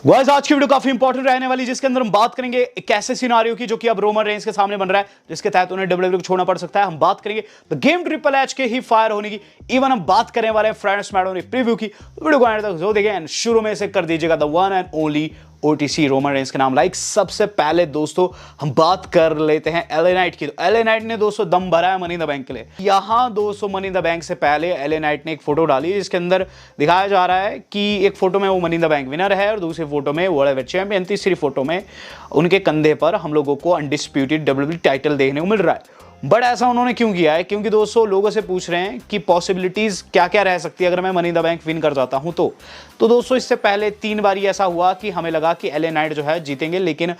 Guys आज की video काफी इंपॉर्टेंट रहने वाली, जिसके अंदर हम बात करेंगे एक ऐसे सिनारियो की जो कि अब रोमन रेंज के सामने बन रहा है, जिसके तहत उन्हें डब्ल्यूडब्ल्यू को छोड़ना पड़ सकता है। हम बात करेंगे द गेम ट्रिपल एच के ही फायर होने की। इवन हम बात करने वाले हैं फ्राइडे स्मैकडाउन प्रीव्यू की। तो वीडियो को एंड तक जो देखें एंड शुरू में से कर दीजिएगा the one and only OTC Roman Reigns के नाम लाइक। सबसे पहले दोस्तों हम बात कर लेते हैं एलए नाइट की। तो एलए नाइट ने दोस्तों दम भरा है मनी इन द बैंक के लिए। यहां दोस्तों मनी इन द बैंक से पहले एलए नाइट ने एक फोटो डाली, जिसके अंदर दिखाया जा रहा है कि एक फोटो में वो money in the bank winner है और दूसरी फोटो में वर्ल्ड हेवीवेट चैंपियन, तीसरी फोटो में उनके कंधे पर हम लोगों को अनडिस्प्यूटेड डब्ल्यूडब्ल्यू टाइटल देखने को मिल रहा है। बट ऐसा उन्होंने क्यों किया है? क्योंकि दोस्तों लोगों से पूछ रहे हैं कि पॉसिबिलिटीज क्या क्या रह सकती है अगर मैं money in the bank win कर जाता हूं तो दोस्तों इससे पहले 3 बार ऐसा हुआ कि हमें लगा कि एलए नाइट जो है जीतेंगे, लेकिन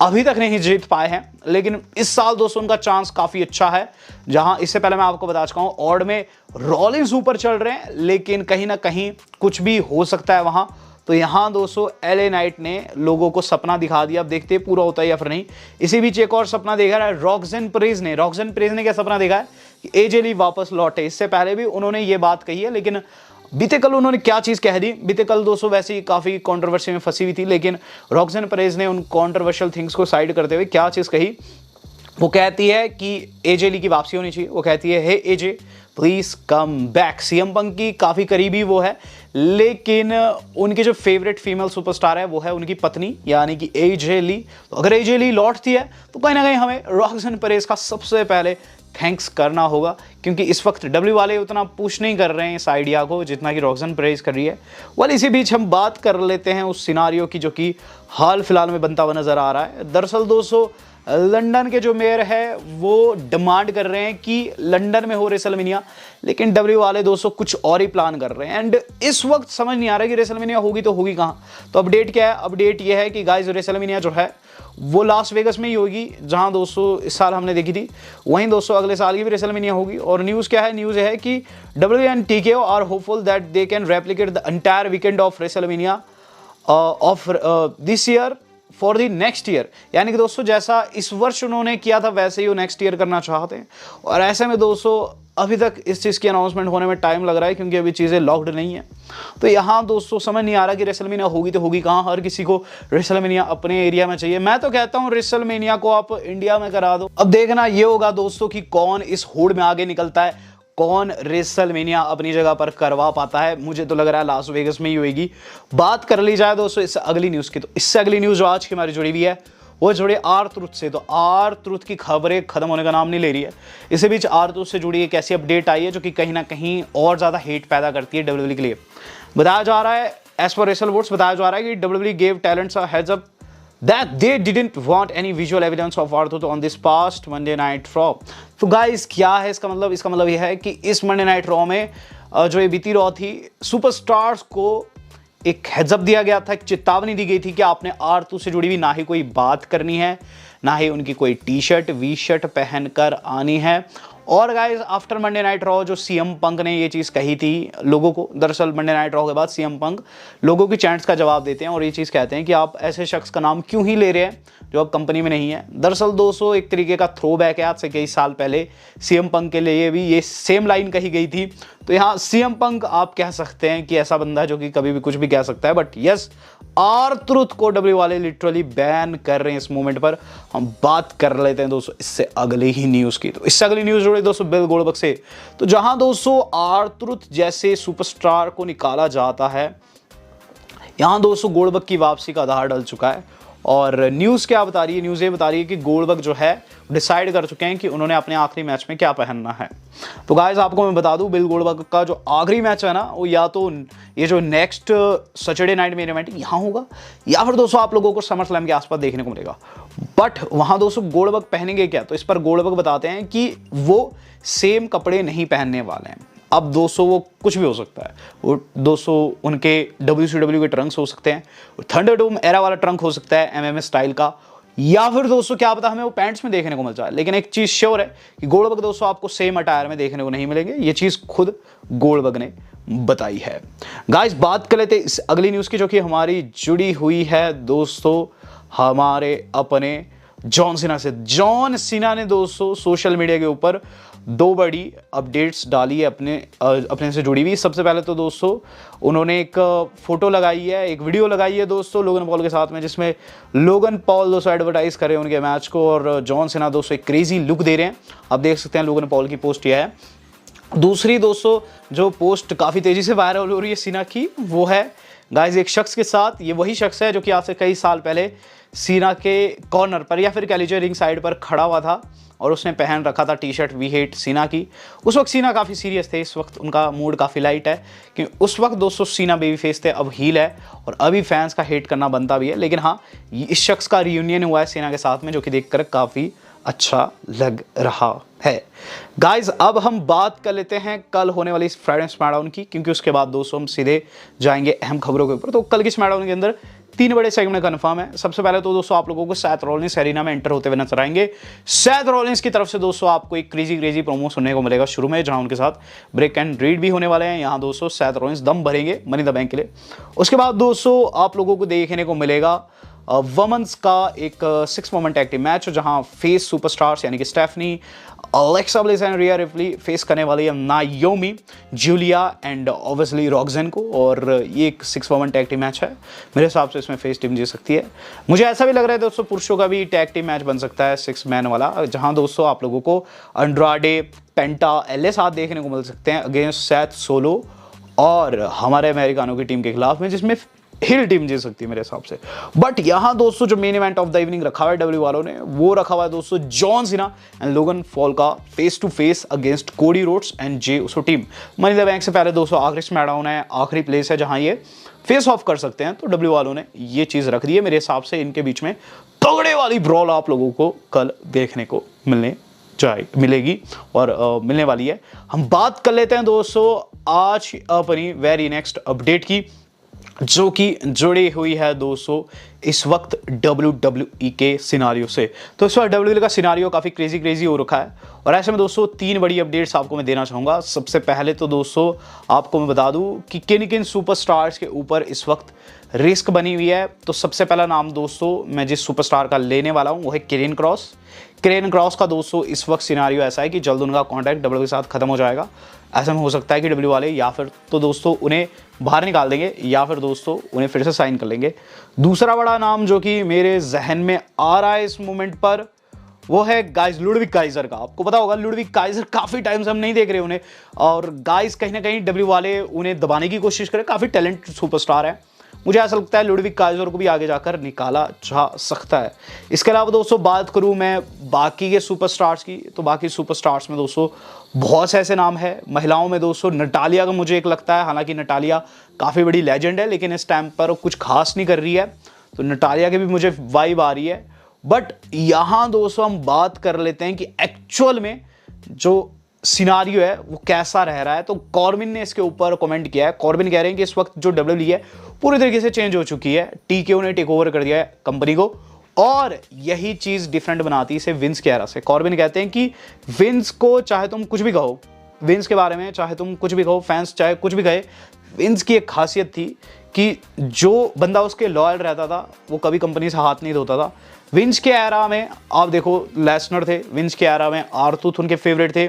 अभी तक नहीं जीत पाए हैं। लेकिन इस साल दोस्तों उनका चांस काफी अच्छा है। जहां इससे पहले मैं आपको बता चुका हूं ऑड में रॉलिंस ऊपर चल रहे हैं, लेकिन कहीं ना कहीं कुछ भी हो सकता है वहां। तो यहां दोस्तों एलए नाइट ने लोगों को सपना दिखा दिया। अब देखते हैं पूरा होता है या फिर नहीं। इसी बीच एक और सपना देखा है रॉक्सन परेज ने क्या सपना देखा है कि एजे ली वापस लौटे। इससे पहले भी उन्होंने ये बात कही है, लेकिन बीते कल उन्होंने क्या चीज कह दी। बीते कल दोस्तों वैसे ही काफी कंट्रोवर्सी में फंसी हुई थी, लेकिन रॉक्सन परेज ने उन कंट्रोवर्शियल थिंग्स को साइड करते हुए क्या चीज कही। वो कहती है कि एजे ली की वापसी होनी चाहिए। वो कहती है hey AJ please come back. CM पंक की काफी करीबी वो है, लेकिन उनकी जो फेवरेट फीमेल सुपरस्टार है वो है उनकी पत्नी यानी कि एजे ली। तो अगर एजे ली लौटती है तो कहीं ना कहीं हमें रॉक्सन परेज का सबसे पहले थैंक्स करना होगा, क्योंकि इस वक्त डब्ल्यू वाले उतना पुश नहीं कर रहे हैं इस आइडिया को जितना कि रॉक्सन परेज कर रही है। वेल इसी बीच हम बात कर लेते हैं उस सिनारियो की जो कि हाल फिलहाल में बनता हुआ नजर आ रहा है। दरअसल दोस्तों लंदन के जो मेयर है वो डिमांड कर रहे हैं कि लंदन में हो रेसलमेनिया, लेकिन डब्ल्यू वाले दोस्तों कुछ और ही प्लान कर रहे हैं। एंड इस वक्त समझ नहीं आ रहा कि रेसलमेनिया होगी तो होगी कहाँ। तो अपडेट क्या है? अपडेट ये है कि गाइस रेसलमेनिया जो है वो लास वेगस में ही होगी, जहां दोस्तों इस साल हमने देखी थी। वहीं दोस्तों अगले साल की भी रेसलमेनिया होगी। और न्यूज़ क्या है? न्यूज़ है कि W and TKO are hopeful that they can replicate the entire weekend of WrestleMania of this year for the next year. यानी कि दोस्तों जैसा इस वर्ष उन्होंने किया था वैसे ही वो नेक्स्ट ईयर करना चाहते हैं। और ऐसे में दोस्तों अभी तक इस चीज़ की अनाउंसमेंट होने में टाइम लग रहा है, क्योंकि अभी चीज़ें लॉक्ड नहीं है। तो यहाँ दोस्तों समझ नहीं आ रहा कि रेसलमेनिया होगी तो होगी कहाँ। हर किसी को रेसलमेनिया अपने एरिया में चाहिए। मैं तो कहता हूँ रेसलमेनिया को आप इंडिया में करा दो। अब देखना ये होगा दोस्तों कि कौन इस होड़ में आगे निकलता है, कौन रेसलमेनिया अपनी जगह पर करवा पाता है। मुझे तो लग रहा है लास वेगस में ही होगी। बात कर ली जाए दोस्तों इससे अगली न्यूज़ की, तो इससे अगली न्यूज़ जो आज की हमारी जुड़ी हुई है वो जुड़ी आर ट्रुथ से। तो आर ट्रुथ की खबरें खत्म होने का नाम नहीं ले रही है। इसी बीच आर ट्रुथ से जुड़ी एक ऐसी अपडेट आई है जो कि कहीं ना कहीं और ज़्यादा हेट पैदा करती है डब्ल्यूडब्ल्यू के लिए। बताया जा रहा है, एज पर रेसल वोट्स बताया जा रहा है कि WW gave talents a heads up that they didn't want any visual evidence of R-Truth on this past Monday Night Raw। तो गाइस क्या है इसका मतलब? इसका मतलब यह है कि इस मंडे नाइट रॉ में जो ये बीती रॉ थी, सुपरस्टार्स को एक हेड्स अप दिया गया था, एक चेतावनी दी गई थी कि आपने R-Truth से जुड़ी हुई ना ही कोई बात करनी है, ना ही उनकी कोई टी शर्ट वी शर्ट पहनकर आनी है। और guys after Monday night raw जो सीएम पंक ने ये चीज़ कही थी लोगों को, दरअसल मंडे नाइट रॉ के बाद सीएम पंक लोगों की चैट्स का जवाब देते हैं और ये चीज़ कहते हैं कि आप ऐसे शख्स का नाम क्यों ही ले रहे हैं जो अब कंपनी में नहीं है। दरअसल दोस्तों एक तरीके का थ्रो बैक है, आज से कई साल पहले सीएम पंक के लिए भी ये सेम लाइन कही गई थी। तो यहाँ सीएम पंक आप कह सकते हैं कि ऐसा बंदा जो कि कभी भी कुछ भी कह सकता है। बट यस, R-Truth को डब्ल्यू वाले लिटरली बैन कर रहे हैं इस मोमेंट पर। हम बात कर लेते हैं दोस्तों इससे अगली ही न्यूज़ की। तो इससे अगली न्यूज़ जुड़ी दोस्तों बिल गोल्डबर्ग से। तो जहां दोस्तों R-Truth जैसे सुपरस्टार को निकाला जाता है, यहां दोस्तों गोल्डबर्ग की वापसी का आधार डल चुका है। और न्यूज़ क्या बता रही है? न्यूज़ ये बता रही है कि गोल्डबर्ग जो है डिसाइड कर चुके हैं कि उन्होंने अपने आखिरी मैच में क्या पहनना है। तो गाइस आपको मैं बता दूं बिल गोल्डबर्ग का जो आखिरी मैच है ना, वो या तो ये जो next Saturday night main event यहाँ होगा, या फिर दोस्तों आप लोगों को समर स्लैम के आसपास देखने को मिलेगा। बट वहाँ दोस्तों गोल्डबर्ग पहनेंगे क्या? तो इस पर गोल्डबर्ग बताते हैं कि वो सेम कपड़े नहीं पहनने वाले हैं। अब दोस्तों वो कुछ भी हो सकता है। वो दोस्तों उनके WCW के ट्रंक्स हो सकते हैं, थंडरडोम एरा वाला ट्रंक हो सकता है MMA स्टाइल का, या फिर दोस्तों क्या पता हमें वो पैंट्स में देखने को मिल जाए। लेकिन एक चीज़ श्योर है कि गोल्डबर्ग दोस्तों आपको सेम अटायर में देखने को नहीं मिलेंगे। ये चीज़ खुद गोल्डबर्ग ने बताई है। गाइस बात कर लेते इस अगली न्यूज़ की जो कि हमारी जुड़ी हुई है दोस्तों हमारे अपने जॉन सीना से। जॉन सीना ने दोस्तों सोशल मीडिया के ऊपर दो बड़ी अपडेट्स डाली है अपने से जुड़ी हुई। सबसे पहले तो दोस्तों उन्होंने एक फोटो लगाई है, एक वीडियो लगाई है दोस्तों लोगन पॉल के साथ में, जिसमें लोगन पॉल दोस्तों एडवर्टाइज कर रहे हैं उनके मैच को और जॉन सीना दोस्तों एक क्रेजी लुक दे रहे हैं। आप देख सकते हैं लोगन पॉल की पोस्ट यह है। दूसरी दोस्तों जो पोस्ट काफ़ी तेज़ी से वायरल हो रही है सीना की, वो है गाइस एक शख्स के साथ। ये वही शख्स है जो कि आज से कई साल पहले सीना के कॉर्नर पर या फिर कह लीजिए रिंग साइड पर खड़ा हुआ था और उसने पहन रखा था टी शर्ट वी हेट सीना की। उस वक्त सीना काफ़ी सीरियस थे, इस वक्त उनका मूड काफ़ी लाइट है कि उस वक्त दोस्तों सीना बेबी फेस थे, अब हील है और अभी फैंस का हेट करना बनता भी है। लेकिन हाँ, इस शख्स का रियूनियन हुआ है सीना के साथ में, जो कि देखकर काफ़ी अच्छा लग रहा है। गाइज अब हम बात कर लेते हैं कल होने वाली फ्राइडे स्मैकडाउन की, क्योंकि उसके बाद दोस्तों हम सीधे जाएंगे अहम खबरों के ऊपर। तो कल की स्मैकडाउन के अंदर 3 बड़े सेगमेंट कन्फर्म है। सबसे पहले तो दोस्तों आप लोगों को सेथ रॉलिंस एरिना में एंटर होते हुए नजर आएंगे। सेथ रॉलिंस की तरफ से दोस्तों आपको एक क्रेजी प्रोमो सुनने को मिलेगा शुरू में, जहां उनके साथ ब्रेक एंड रीड भी होने वाले हैं। यहां दोस्तों सेथ रॉलिंस दम भरेंगे मनी द बैंक के लिए। उसके बाद दोस्तों आप लोगों को देखने को मिलेगा वुमेन्स का एक 6 वुमेन टैग टीम मैच, जहां फेस सुपरस्टार्स यानी कि Stephanie, Alexa Bliss and Rhea Ripley face करने वाली है Naomi, Julia and obviously Roxanne को। और ये एक 6 वुमेन टैग टीम मैच है। मेरे हिसाब से इसमें फेस टीम जीत सकती है। मुझे ऐसा भी लग रहा है दोस्तों पुरुषों का भी टैग टीम मैच बन सकता है 6 मैन वाला, जहां दोस्तों आप लोगों को अंड्राडे, पेंटा, एलए साथ देखने को मिल सकते हैं अगेंस्ट सेथ सोलो और हमारे अमेरिकानों की टीम के खिलाफ में, जिसमें हिल टीम जीत सकती है मेरे हिसाब से। बट यहां दोस्तों जो main event of the evening रखा हुआ है डब्ल्यू वालों ने, वो रखा हुआ है दोस्तों John Cena and Logan Paul का face to face against Cody Rhodes and Jey Uso team. Money the bank से पहले दोस्तों आखिरी स्मैकडाउन है, आखिरी प्लेस है जहां ये फेस ऑफ कर सकते हैं। तो डब्ल्यू वालों ने ये चीज रख दी है। मेरे हिसाब से इनके बीच में तगड़े वाली ब्रॉल आप लोगों को कल देखने को मिलेगी और मिलने वाली है। हम बात कर लेते हैं दोस्तों आज अपनी वेरी नेक्स्ट अपडेट की, जो कि जुड़ी हुई है दोस्तों इस वक्त WWE के सिनारियो से। तो इस वक्त WWE का सिनारियो काफ़ी क्रेजी हो रखा है और ऐसे में दोस्तों 3 बड़ी अपडेट्स आपको मैं देना चाहूँगा। सबसे पहले तो दोस्तों आपको मैं बता दूँ कि किन सुपरस्टार्स के ऊपर इस वक्त रिस्क बनी हुई है। तो सबसे पहला नाम दोस्तों मैं जिस सुपरस्टार का लेने वाला हूँ वो है केरियन क्रॉस का दोस्तों इस वक्त सिनारियो ऐसा है कि जल्द उनका कॉन्ट्रैक्ट WWE के साथ खत्म हो जाएगा। ऐसा में हो सकता है कि WWE वाले या फिर तो दोस्तों उन्हें बाहर निकाल देंगे या फिर दोस्तों उन्हें फिर से साइन कर लेंगे। दूसरा बड़ा नाम जो कि मेरे जहन में आ रहा है इस मोमेंट पर, वो है गाइस लुडविग काइजर का। आपको पता होगा लुडविग काइजर काफ़ी टाइम से हम नहीं देख रहे उन्हें, और गाइस कहीं ना कहीं WWE वाले उन्हें दबाने की कोशिश करें। काफ़ी टैलेंटेड सुपरस्टार है, मुझे ऐसा लगता है लुडविग काइजर को भी आगे जाकर निकाला जा सकता है। इसके अलावा दोस्तों बात करूं मैं बाकी के सुपरस्टार्स की, तो बाकी सुपरस्टार्स में दोस्तों बहुत से ऐसे नाम है। महिलाओं में दोस्तों नटालिया का मुझे एक लगता है, हालांकि नटालिया काफ़ी बड़ी लेजेंड है लेकिन इस टाइम पर कुछ खास नहीं कर रही है, तो नटालिया की भी मुझे वाइब आ रही है। बट यहाँ दोस्तों हम बात कर लेते हैं कि एक्चुअल में जो सिनारियो है वो कैसा रह रहा है। तो कॉर्बिन ने इसके ऊपर कमेंट किया है। कॉर्बिन कह रहे हैं कि इस वक्त जो WWE है पूरी तरीके से चेंज हो चुकी है, TKO ने टेक ओवर कर दिया है कंपनी को और यही चीज डिफरेंट बनाती है इसे विंस के एरा से। कॉर्बिन कहते हैं कि विंस को चाहे तुम कुछ भी कहो, विंस के बारे में चाहे तुम कुछ भी कहो, फैंस चाहे कुछ भी कहे, विंस की एक खासियत थी कि जो बंदा उसके लॉयल रहता था वो कभी कंपनी से हाथ नहीं धोता था। विंस के एरा में आप देखो लेसनर थे, विंस के एरा में आर्थूथ उनके फेवरेट थे,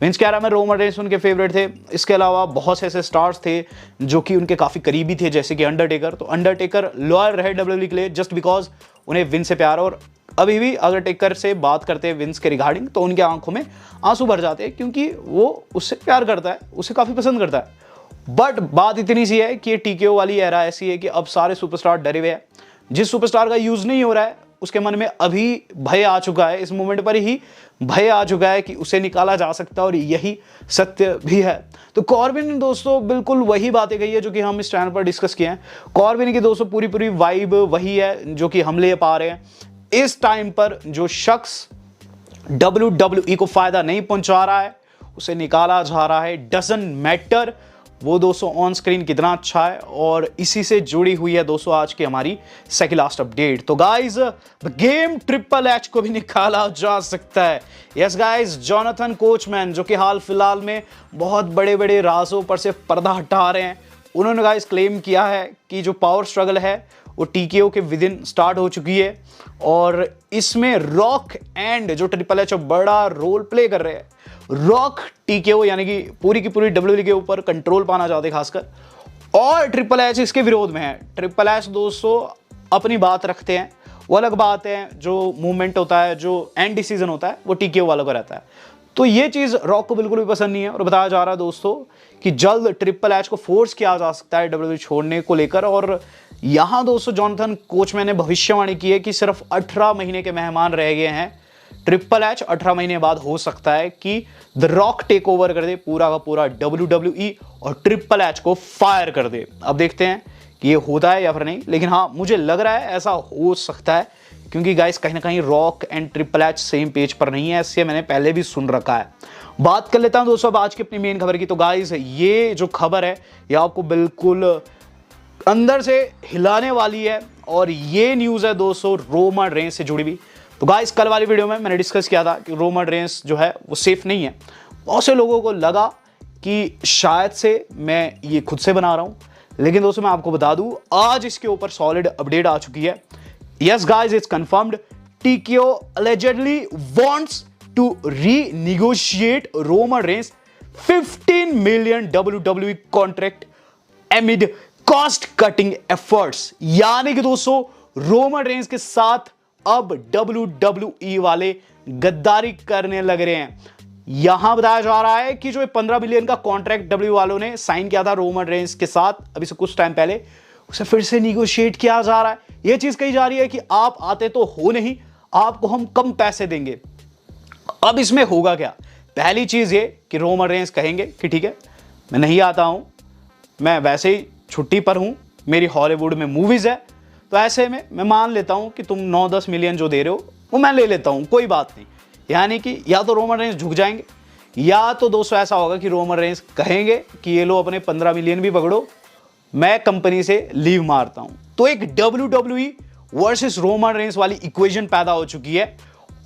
विंस के एरा में रोमन रेंस उनके फेवरेट थे। इसके अलावा बहुत से ऐसे स्टार्स थे जो कि उनके काफ़ी करीबी थे, जैसे कि अंडरटेकर। तो अंडरटेकर लॉयल रहे WWE के लिए जस्ट बिकॉज उन्हें विंस से प्यार, और अभी भी अगर टेकर से बात करते हैं विंस के रिगार्डिंग तो उनकी आंखों में आंसू भर जाते हैं, क्योंकि वो उससे प्यार करता है, उसे काफ़ी पसंद करता है। बट बात इतनी सी है कि ये TKO वाली एरा ऐसी है कि अब सारे सुपरस्टार डरे हुए हैं। जिस सुपरस्टार का यूज़ नहीं हो रहा है उसके मन में अभी भय आ चुका है, इस मोमेंट पर ही भय आ चुका है कि उसे निकाला जा सकता है, और यही सत्य भी है। तो कॉर्बिन ने दोस्तों बिल्कुल वही बातें कही है जो कि हम इस चैनल पर डिस्कस किए हैं। कॉर्बिन की दोस्तों पूरी वाइब वही है जो कि हम ले पा रहे हैं। इस टाइम पर जो शख्स WWE को फायदा नहीं पहुंचा रहा है उसे निकाला जा रहा है, डजंट मैटर वो दोस्तों ऑन स्क्रीन कितना अच्छा है। और इसी से जुड़ी हुई है दोस्तों आज की हमारी सेकंड लास्ट अपडेट। तो guys the game triple H को भी निकाला जा सकता है। यस गाइस, जोनाथन कोचमैन जो कि हाल फिलहाल में बहुत बड़े राजों पर से पर्दा हटा रहे हैं, उन्होंने गाइस क्लेम किया है कि जो पावर स्ट्रगल है वो TKO के विद इन स्टार्ट हो चुकी है और इसमें रॉक एंड जो ट्रिपल एच बड़ा रोल प्ले कर रहे हैं। रॉक टीकेओ यानी कि पूरी की पूरी डब्ल्यूडब्ल्यूई के ऊपर कंट्रोल पाना चाहते खासकर, और ट्रिपल एच इसके विरोध में है। ट्रिपल एच दोस्तों अपनी बात रखते हैं, वो अलग बात है, जो मूवमेंट होता है, जो एंड डिसीजन होता है, वो टीकेओ वालों का रहता है। तो ये चीज़ रॉक को बिल्कुल भी पसंद नहीं है, और बताया जा रहा है दोस्तों कि जल्द ट्रिपल एच को फोर्स किया जा सकता है डब्ल्यूडब्ल्यूई छोड़ने को लेकर। और यहाँ दोस्तों जॉनथन कोचमैन ने भविष्यवाणी की है कि सिर्फ 18 महीने के मेहमान रह गए हैं ट्रिपल एच। 18 महीने बाद हो सकता है कि द रॉक टेक ओवर कर दे पूरा का पूरा डब्ल्यूडब्ल्यूई और ट्रिपल एच को फायर कर दे। अब देखते हैं कि ये होता है या फिर नहीं, लेकिन हाँ मुझे लग रहा है ऐसा हो सकता है, क्योंकि गाइस कहीं ना कहीं rock and triple H same page पर नहीं है, इससे मैंने पहले भी सुन रखा है। बात कर लेता हूं दोस्तों अब आज की अपनी मेन खबर की। तो गाइस ये जो खबर है ये आपको बिल्कुल अंदर से हिलाने वाली है, और ये न्यूज़ है दोस्तों रोमन रेंस से जुड़ी हुई। तो गाइस कल वाली वीडियो में मैंने डिस्कस किया था कि रोमन रेंस जो है वो सेफ नहीं है। बहुत से लोगों को लगा कि शायद से मैं ये खुद से बना रहा हूं, लेकिन दोस्तों मैं आपको बता दूं आज इसके ऊपर सॉलिड अपडेट आ चुकी है। Yes guys it's confirmed, TKO allegedly wants to renegotiate Roman Reigns 15 million WWE contract amid cost cutting efforts। यानी कि दोस्तों रोमन रेंस के साथ अब WWE वाले गद्दारी करने लग रहे हैं। यहां बताया जा रहा है कि जो 15 बिलियन का कॉन्ट्रैक्ट डब्ल्यू वालों ने साइन किया था रोमन रेंस के साथ अभी से कुछ टाइम पहले, उसे फिर से निगोशिएट किया जा रहा है। यह चीज कही जा रही है कि आप आते तो हो नहीं, आपको हम कम पैसे देंगे। अब इसमें होगा क्या? पहली चीज ये कि रोमन रेंस कहेंगे कि ठीक है मैं नहीं आता हूं, मैं वैसे ही छुट्टी पर हूं, मेरी हॉलीवुड में मूवीज है, तो ऐसे में मैं मान लेता हूं कि तुम 9-10 मिलियन जो दे रहे हो वो मैं ले लेता हूं, कोई बात नहीं। यानी कि या तो रोमन रेंस झुक जाएंगे, या तो दोस्तों ऐसा होगा कि रोमन रेंस कहेंगे कि ये लो अपने 15 मिलियन भी पकड़ो, मैं कंपनी से लीव मारता हूं। तो एक WWE वर्सेस रोमन रेंस वाली इक्वेशन पैदा हो चुकी है।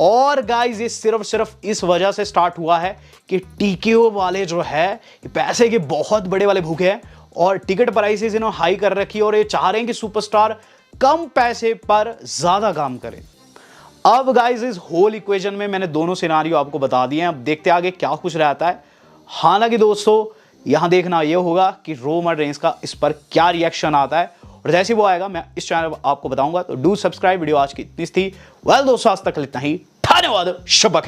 और गाइस ये सिर्फ इस वजह से स्टार्ट हुआ है कि TKO वाले जो है पैसे के बहुत बड़े वाले भूखे हैं, और टिकट प्राइसेस इन्होंने हाई कर रखी है, और ये चाह रहे हैं कि सुपरस्टार कम पैसे पर ज्यादा काम करें। अब गाइस इस होल इक्वेशन में मैंने दोनों सिनारियो आपको बता दिए हैं, अब देखते आगे क्या कुछ रहता है। हालांकि दोस्तों यहां देखना यह होगा कि रोमन रेंस का इस पर क्या रिएक्शन आता है, और जैसे वो आएगा मैं इस चैनल पर आपको बताऊंगा। तो डू सब्सक्राइब। वीडियो आज की इतनी थी। वेल दोस्तों आज तक इतना ही, धन्यवाद, शब्बा खैर।